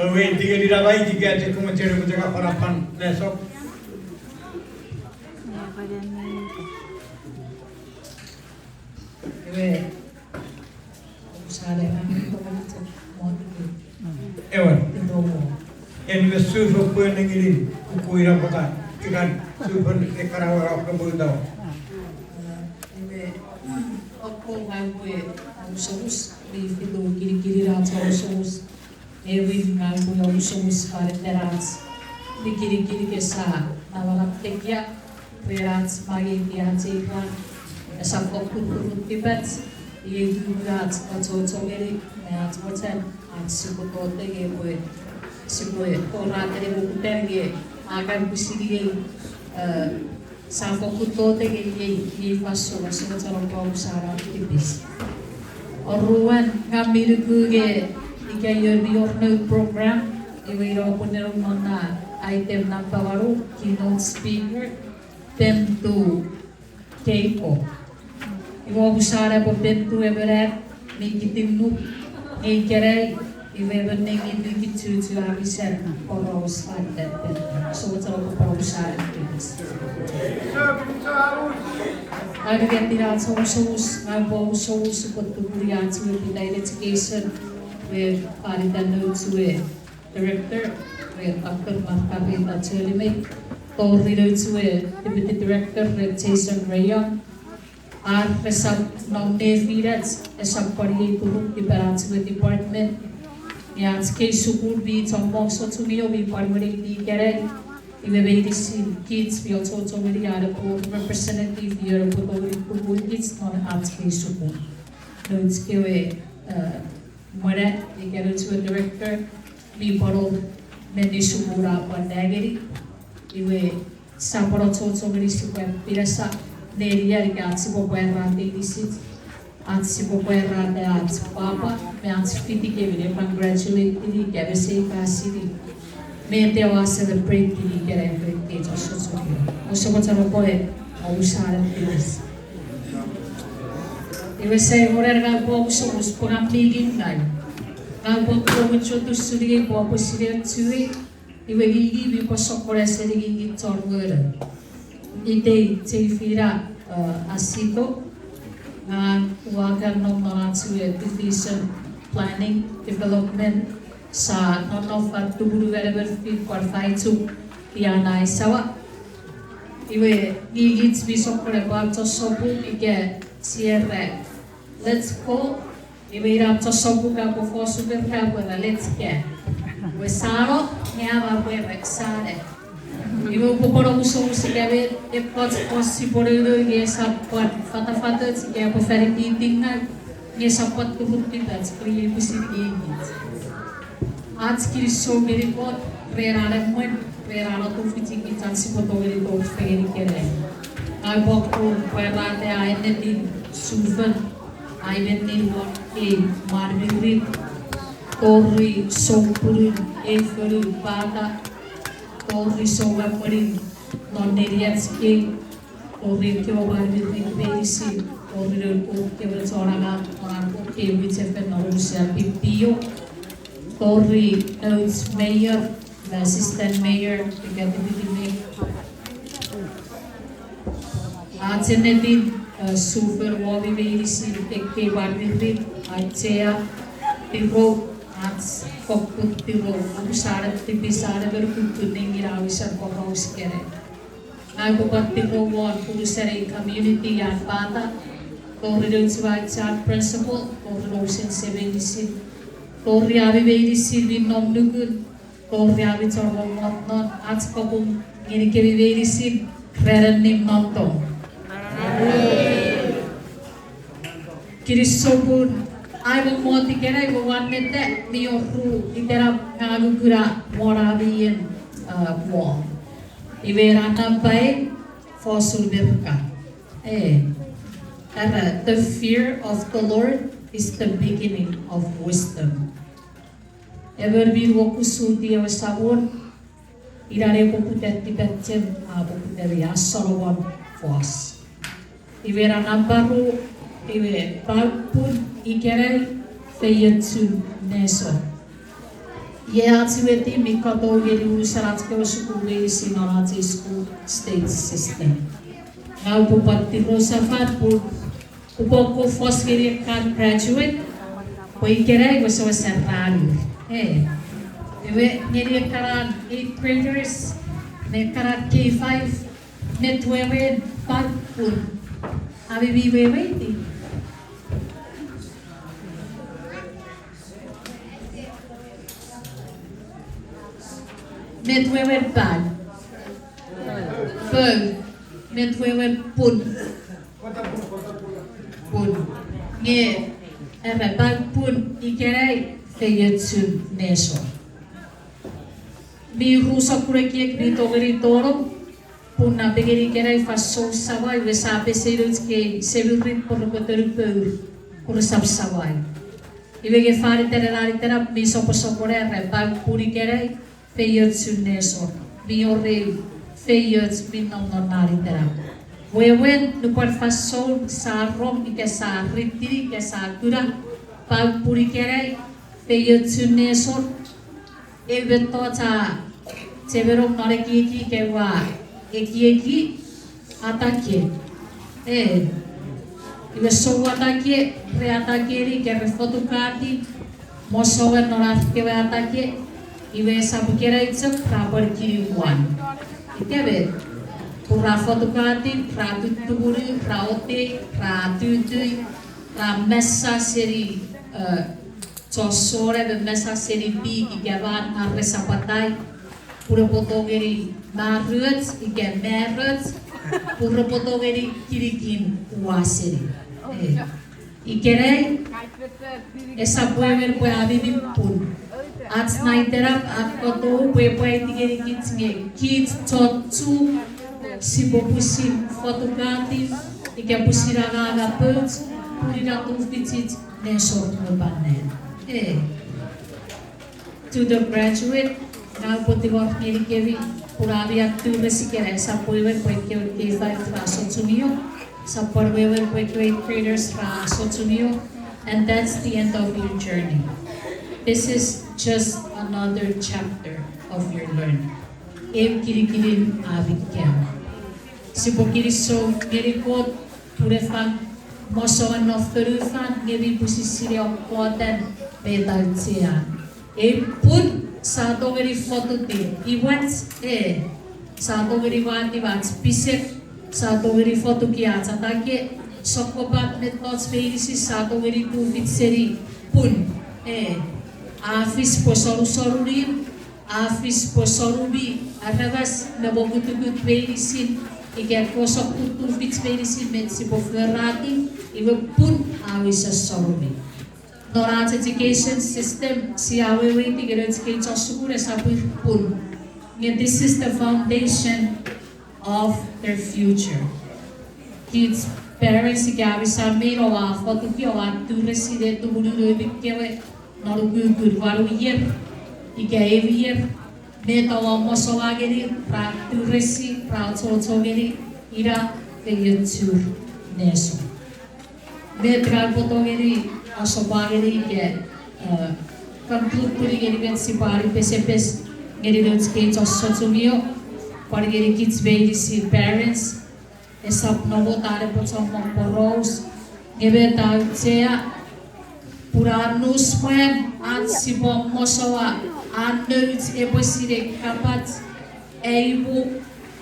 Wait, tiga di dalam tiga cek mencerai menjaga harapan besok. Ewan, yang bersuatu pun nengirin kukuira kota, ikan super ekarawal apa beritahu. Aku ngaku usus di situ kiri rata usus, Epin ngaku usus pada teras di kiri kesah, nawarak tekia berat bagi dia cekran, sampai kurut tibat, ia juga cocok ini, macam suku kota gue, suku orang dari buku terge akan kusiri sampai kota ini masuk cara kau usaha tipis. Orang kami juga ikan no program, ini punya mana item nampak baru keynote speaker tentu keiko. Ibu usaha tentu berat nikitimnu Ikerei, ibu bening itu kicu habisan poros pada so cara perusahaan itu. Ada yang tidak sos ngabo sos petugas to United Education with pada notes with director with Dr. Markabita Chelime, Tori notes with deputy director with Jason Rayon. Pesab nominate leaders, pesab pari turun di balance with department. Yang sekali syukur bi tombong so tumio bi pari di kere. Ibe bi disi kids bi also tumiri ada po representative year po to kids non at sekali syukur. No sekali mana di kere to director bi paro meni syukur apa negeri. Ibe saporo so tumiri syukur pirasa. Neria que antes o guerra disse antes o guerra da papa me antes fiti que ele congratulate ele que ele sei que me deu a celebrate ele que era que já sou o seu outro poeta ou usar isso eu sei o era bom os por amigos não bom como tudo seria bom por seria tudo e o ele me passou por essa ele tornou Ite cifira asito na wagan ng mga division planning development sa non-of tuburu wherever fit qualified to pianay sawa iwe gigits bisok ko lebar to sobu ike cierre let's go iwe irap to sobu ka po fosu berha wala let's get we saro nyama we rexare Ibu pukoro musuh sekabe epot possible ye support fata sekabe very meeting na ye support kubut kita sekali musim ini. आज की show मेरे बहुत प्रेरणा तो physique की chance बहुत मेरे तो फेरी के रहे आई बहुत को प्रेरणा आई ने दिन सुबह आई ने दिन बहुत के मार्मिरी तोरी सोपुरी एफरी पाता तोरी सोवापुरी नॉनेरियस के तोरी के मार्मिरी बेरिसी तोरी को के बच्चों को के बीच में नॉरुसिया पिपियो Tori notes mayor, the assistant mayor, the deputy mayor. Ajenedin super wali beirisi tekke barbirit acea tiro ats kokut tiro usara tipisara berkutu nengira wisar kokos kere. Nagupat tiro won purusare community yan Paata. Tori notes chat principal, Tori notion sevenisi. Tori abi beiri silvi nom nugun, Tori abi corbo motnon, ats kopum ini kebi beiri sil, kreren nim nonton. Kirisopun, I will moti kena, I will one nete, mi ofru, itera ngagukura morabian wall. Ivera kampai, fosul berka. The fear of the Lord is the beginning of wisdom. Ever be wokusuti of sabon, irare poputet tibetem, poputeria sorowan force. Ivera nabaru, ive palpun ikere feyetsu neso. Yeatsiweti mikato geri usaratske wasukule sinarati school state system. Now pupati rosafat pu upoko fosgeri kan graduate poikerai wasawasarani. Ewe ngeri karan 8th graders ne karan K5 netwewe pun. Abi biwewe ti. Netwewe pad. Netwewe pun. Nge bag pun ikerai feyetsun neso. Mi rusa kureki gritogeri toro pun na begeri ikerai faso sawai vesape seirutske sevirit porkotoru peur kurusap sawai. Ibege fari terelari terap mi soposopore bag pun ikerai feyetsun neso. Mi ore feyets min nonari terap. Wewen nupar fasol sa rom ike sa ritiri ike sa kura pag puri kerai feyetsun neso ebeto ta severom nore ki ke wa eki atake ibe so atake re atake ri ke re fotokati mosowen nora ke wa atake ibe sabu kerai tsep rapor ki wan ikebe pura fotokati ratuturi raote ratutui la messa seri tosore be messa seri bi igavan arre sapatai pura potogeri marut ige merut pura potogeri kirikin waseri ikerei esa puever pue abibi pun ats naiterap at koto pue tigeri kids totu si bopusin fotokati ike pusiraga put purira tufitit nesort mobanen to the graduate now potivor nirikevi puravi actu resikere sa puever poike K5 raso tumio sa porwever poike 8th graders raso tumio and that's the end of your journey. This is just another chapter of your learning. Em kirikirin avikyan. Si pokiriso ngerikot purefan mosoan nofterufan ngevi pusisiri okkoten betaltsian. Pun sato veri fotote iwats sato veri vati vats pisek sato veri foto kiatsa take sokobat metnots veirisi sato veri tuvitseri pun afis posorusorurin afis posorubi arravas nabogutugut veirisin ike kosok tutu fits medicine metsi boflerati iwe pun awisa sorubi. Norat education system si awe waiting educate sukure sabu pun. This is the foundation of their future. Kids parents ike awisa mero wa fotuki wa tu reside tu bulu bikewe norugu gurwaru yer ike evier Meta wa mosowageri pra turesi pra tsogeri ira feyetsur neso. Metra potogeri asobageri ke conclude puri geri bensi pari pesepes geri dotske tsotsumio pargeri kids baby parents esap novo tare potsomo poros gebeta tsea puranus men at sibom mosowa Annout eposire kapat eibu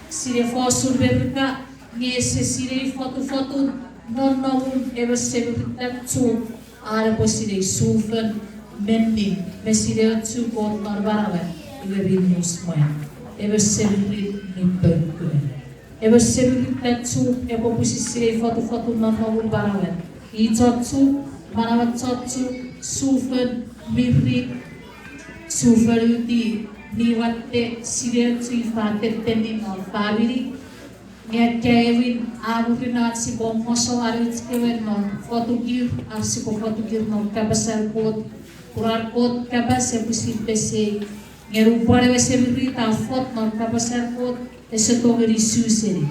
sire fosur berka ngese sire foto non eposire tu ara posire sufen menni mesire tu bot narbarawe ibe musmoen eposire nimbekku eposire tu eposire foto non barawe itotsu manawat totsu sufen mirri Sufaruti niwatte siretsi fate tenin or family nge Kevin aburinat si bomoso arits kewen non fotogir si fotogir non kabasal pot kurar pot kabase pusi pese nge rupare wese birita fot non kabasal pot ese togeri suseri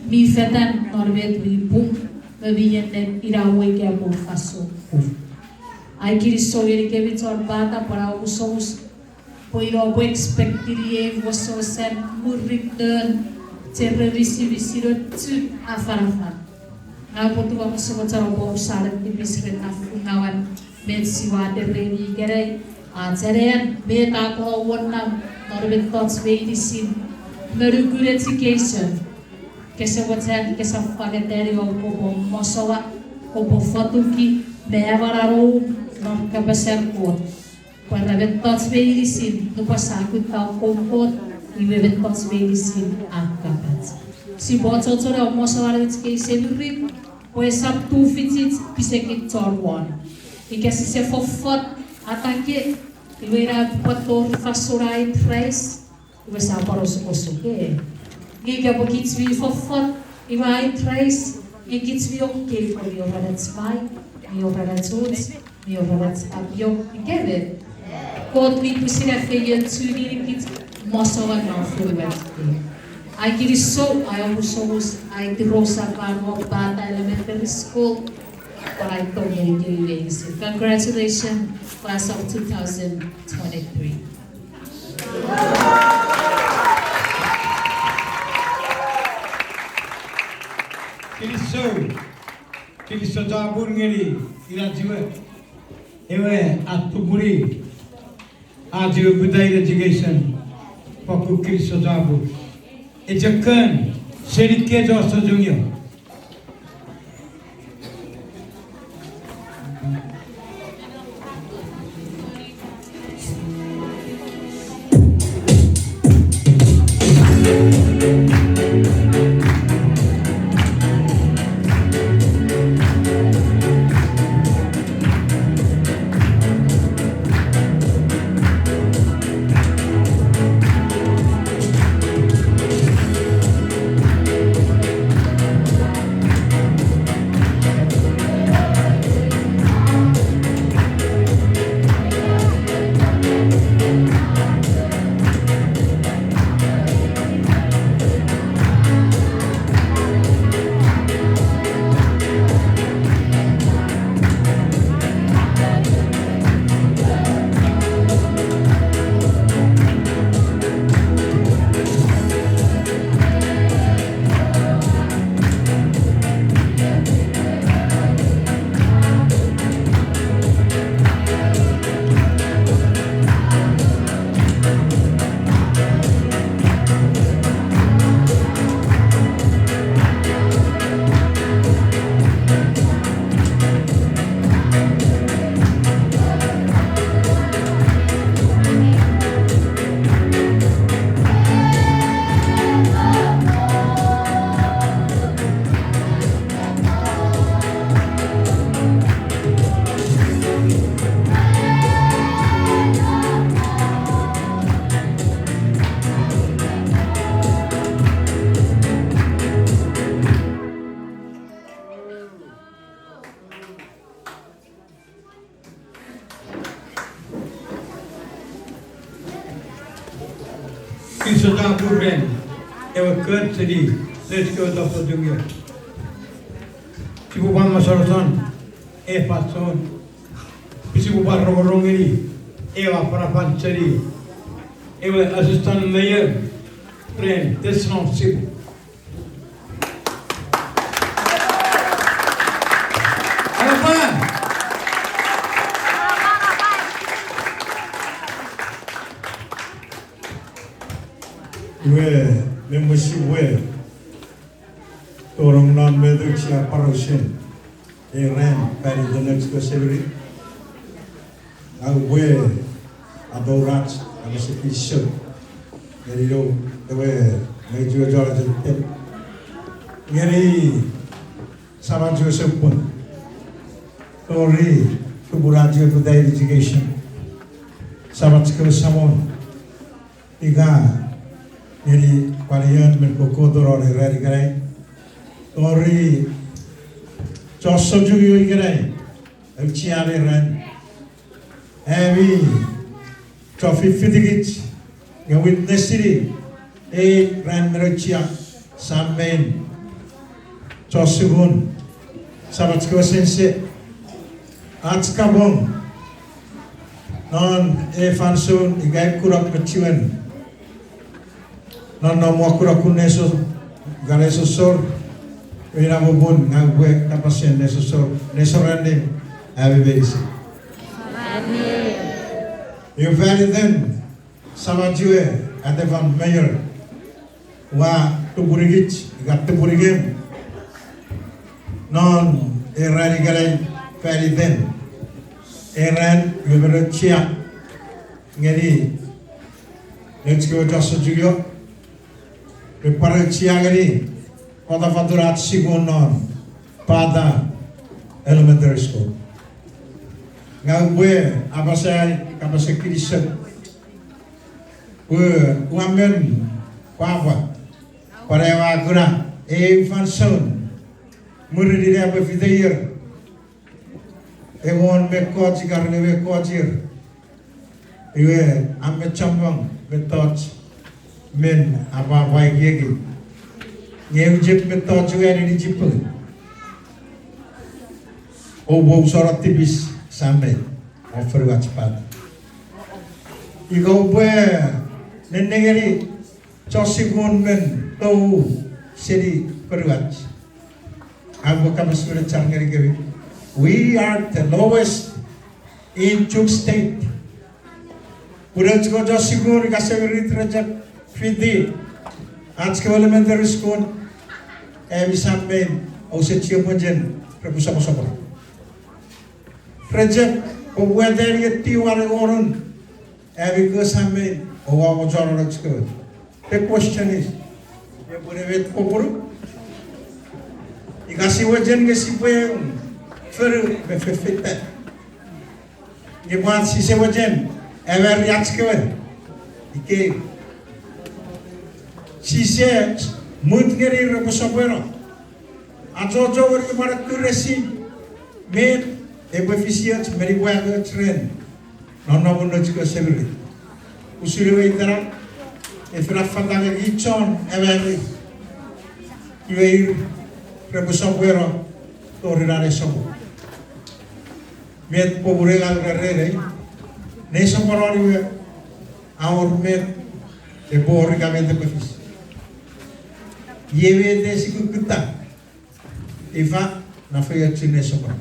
mi fetan norbet wi pum mebiyen irawe ke abo faso Ai Cristo ele que me torbata para o somos poiro bo expectirie vosso sen murridan terrorisi visiro tu afarafa. Na potu vamos semocar bo usar di bisret afungawan met siwa terreni gerai ajaran beta ko wonam norbet tots medisin merugure education kesewajan kesafageteri o ko mosowa ko fotuki bevararo non kabasar ko para bet tots medisin no pasakut tau kompot ibe bet tots medisin akapat si boto tora mosowa education rit pues up to fitit pisekit torwan ikasi se fofot atake iwera pator fasurai trace iwe sa paros kosuke giga bokits vi fofot iwai trace ikits vi okke ko vi ovarat spai mi ovarat zots mi ovarat abio ikeve kod vi pusira feia tsuri kits mosowa na fuwet I give so I also was I the Rosa Carmo Paata Elementary School but I told you congratulations class of 2023. Kiriso tabur ngeri irajiwe ewe atuburi ajiwe budai education paku kiriso tabur ejakan serike dosa jungyo Kiriso tabur ben ewe kert sedi let's go dosa jungyo si buban masarasan patson si buban rong ngeri ewa parapan sedi ewe assistant mayor friend desnon sibu 왜 멤버십 왜 또롱남 매덕시아 파로신 에렌 파리드넥스 거세브리 아왜 아도라츠 아마시피쇼 내리로 왜 매주어 저라질 때 얘네 사만주어 석분 또리 그부라지어 부다이 에듀케이션 사바츠크 사몬 이가 Jadi varian berkokodor oleh rari kerai, tori cosok juga kerai, ciare ran, heavy, coffee fitigit, yang witness ini, ran merucia, sampein, cosokun, sabat sekolah sense, atskabong, non fansun igai kurak keciwen non nomor kurak kuneso galeso sor ina bubun ngagwe kapasien neso sor nesorande ave berisi you value them samajue adevan mayor wa tuburigich gat tuburigem non erani galay value them eran yubero chia ngeri let's go just jugyo prepare chia ngeri pada fadurat sigonon Paata elementary school ngabwe abasai kapase kirisep wamen papa parewa guna fanson muridire abe fideyer egon me coach garne me coachir iwe amme chambang me touch men aba vai yegi nyem jip me touch we ni jip o bo sorot tibis sampai offer cepat igo bwe nenengeri chosigun men tau seri perwat aku kamas sudah cangkeri kiri. We are the lowest in Chuk State. Udah juga josigur kasih beri terajak fiti. आज के elementary school bisa main usia ciuman bersama-sama. Terajak pembuat dari tiwar orang bisa sampai orang orang sekolah. The question is, ya boleh wet kopur? Ikasih wajan kasih pun. För befefete. Ni buat sise wajen, ever reaction. Ike sise mutgeri reposabuero. Ajo wari marat kuresi med efficient meri buat tren. Nona buno juga sebeli. Usiri itara efra fandang ichon ever. Iwe reposabuero torirare sobo. Met poburega rere nessa parori our met e boricamente pefis yeve desi kukuta ifa na feia chinesa pa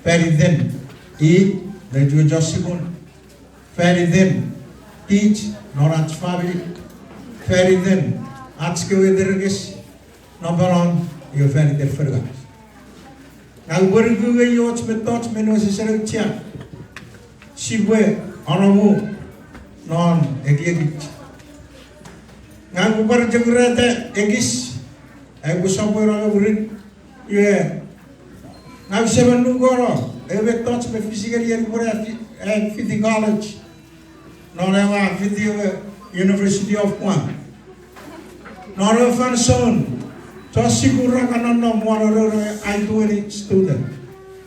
peri den e de jo josibon peri den teach norat family peri den atske wederges number on you peri der ferga Ang bergugay yots metot menos serang cia, sibwe anamu non egigit. Ang bubar jagrate egis, ang busapur ang burin, ye. Ang seven nugoro, ebe tots me physical year bore fiti college, non eva fiti University of Guam, non eva son. Siguro ka na mo ay tuwing student.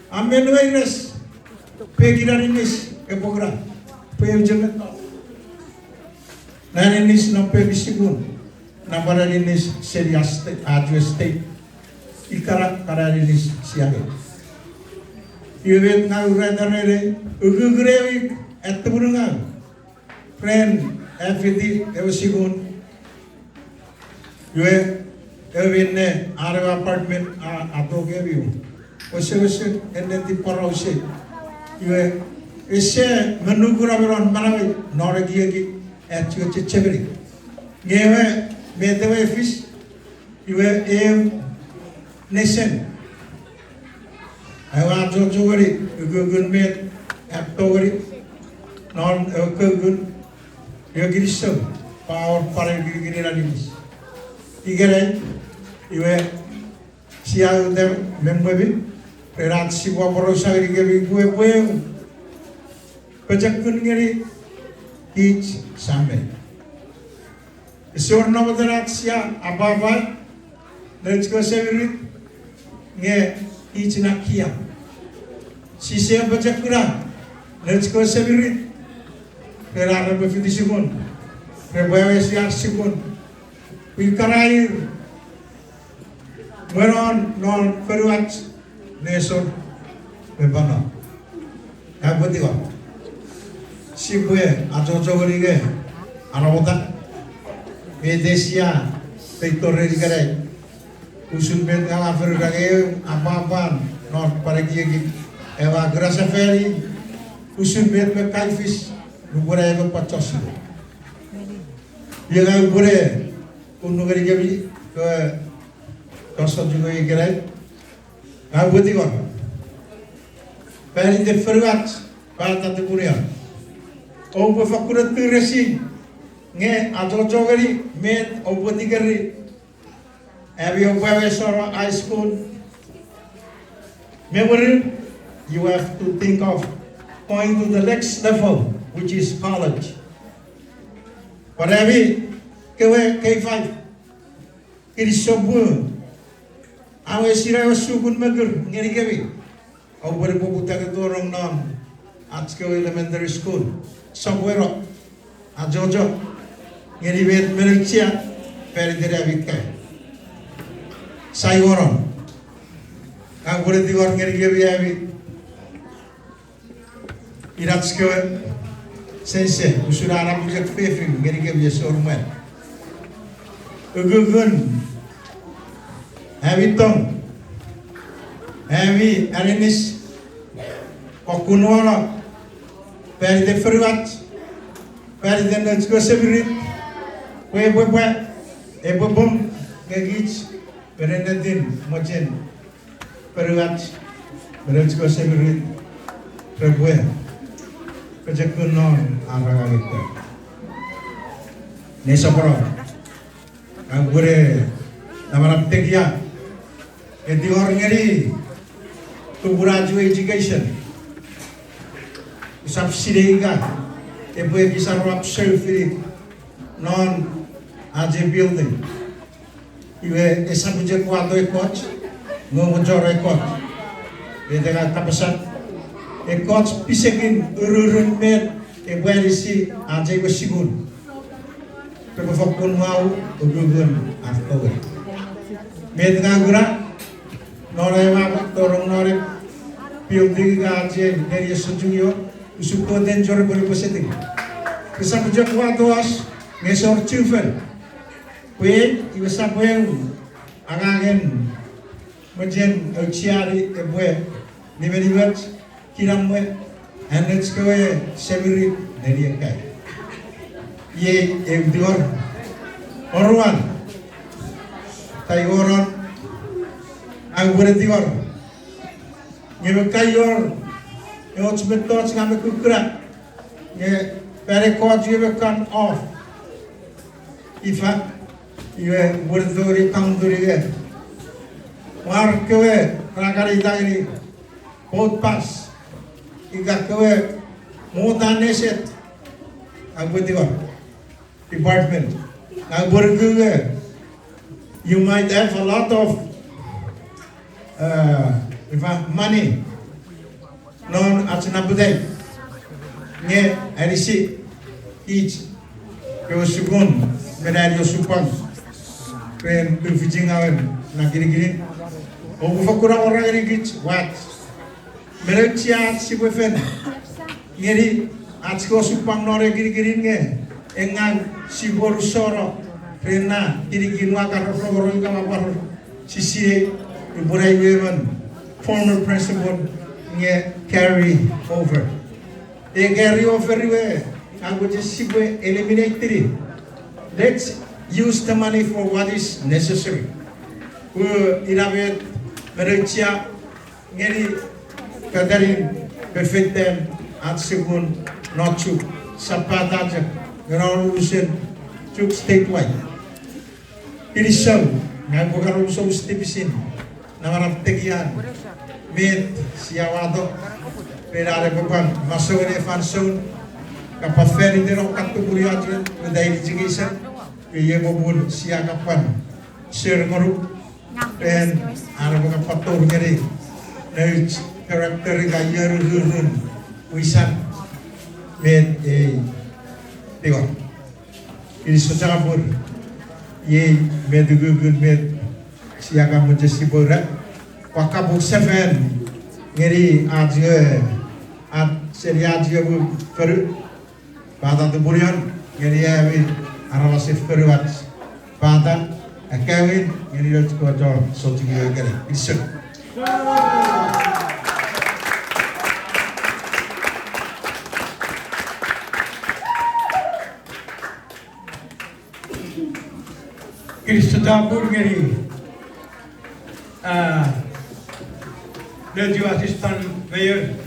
Amen virus. Pegiraninis epogra. Pegjamet. Naninis na pegisigun. Nabaraninis serious address state. Ikara karaninis siya. Iwet na uredanere ugugrewi at turungan. Friend FD evasigun. Iwe Epin areva apartment atau keviu, usia ende di parau usia, iwe usia menunggu rameran mana noregi lagi, cuci cebri, ngewe medewe fish, iwe nation, awa jojo gari, gugun med, aptogari, non gugun, yogirisam, power para giri ranis, tiga iwe siang dem membebi perat si waporo sagri gebi gue pejakun ngeri teach sampai isorna badarat sia ababa let's go severi nge teach nakia si sia pejakura let's go severi perara befiti sigun pebawe siar sigun pikarair meron non peruat nesor bebana. Yang penting Sibuye ajo-jogorige araboda Medesia Victoria digare usun bet ala ferrage apa-apa not paragi ewa grasa feri usun bet me kaifis nubura ego pachos dia ga bure kunu gari gabi ke kosot juga igare ga buti ko peri de fergat Paata te puria o po fakura tiresi nge ajo gari met o po digari have you ever saw high school memory you have to think of going to the next level which is college whatever kewe K5 kiri sobu awe sira sukun magur ngeri kewe o po puta ke dorong non at elementary school somewhere ajojo ngeri bet meriksia perdere avike saigoron ang boleh diwar ngeri gebi abi iratske sense usura arab jek fefing ngeri gebi sormen ugugun habitong habi arinis kokunora perde fruat perde nutsko sebrit we ebobom ngagich berenadin mojen fruat nutsko sebrit rebwe kejakunon aragita nesaporo agure namarap tegia edi orngeri to graduate education subsidi ka ebo bisa rap surfing non aje building iwe esa buje kwado coach no mojore coach beda ka kapasat coach pisekin ururun met ebo isi aje ko sigun pero fokon mau ugugun afto met ka gura nore ma torong nore building ka aje dari sujungyo usuko den jore boli poseti kesa buja kwa doas ngesor chufen kwe iwe sapwen angagen mojen uchiari ebwe nimeriwat kiramwe hanets koe sebiri dari kai ye evdior orwan taigoron agure dior ngebe kayor eu te meto ngame kukra ye pere ko jive kan off ifa iwe burduri kanduri ge war kewe ragari dagri both pass iga kewe modane set agutiwa department agurgu you might have a lot of money non atsina budai nge arisi each yo sugun menario supang pen fijingawen na giri o fakura orang rigich wat merecia sibefen ngeri atsko supang nore giri nge engang sibor soro rena giri nwa karo rogoro ngam sisi iburai weman former principal carry over. They carry over everywhere. I would just eliminate three. Let's use the money for what is necessary. Inabet merecia ngeri kadarin perfect them at segun not to sapata urusan to statewide. It is so. Ngayon ko karon so stipisin nangarap tegian. Met siawado perare bukan masuk ni fansun kapaferi dero kategori aja medai education ye bobul siagapan share group dan ara bukan patur ngeri dari karakter gaya rurun wisan met tiwa ini secara pur ye medugun met siaga menjadi borak wakabuk seven ngeri aja at seri aja bu per Paata Tupwun ngeri Epin arala sifkari wat. Paata Kevin ngeri rot ko to sotingi ngeri. Isu. Tupwun ngeri. Legislative Assistant Mayor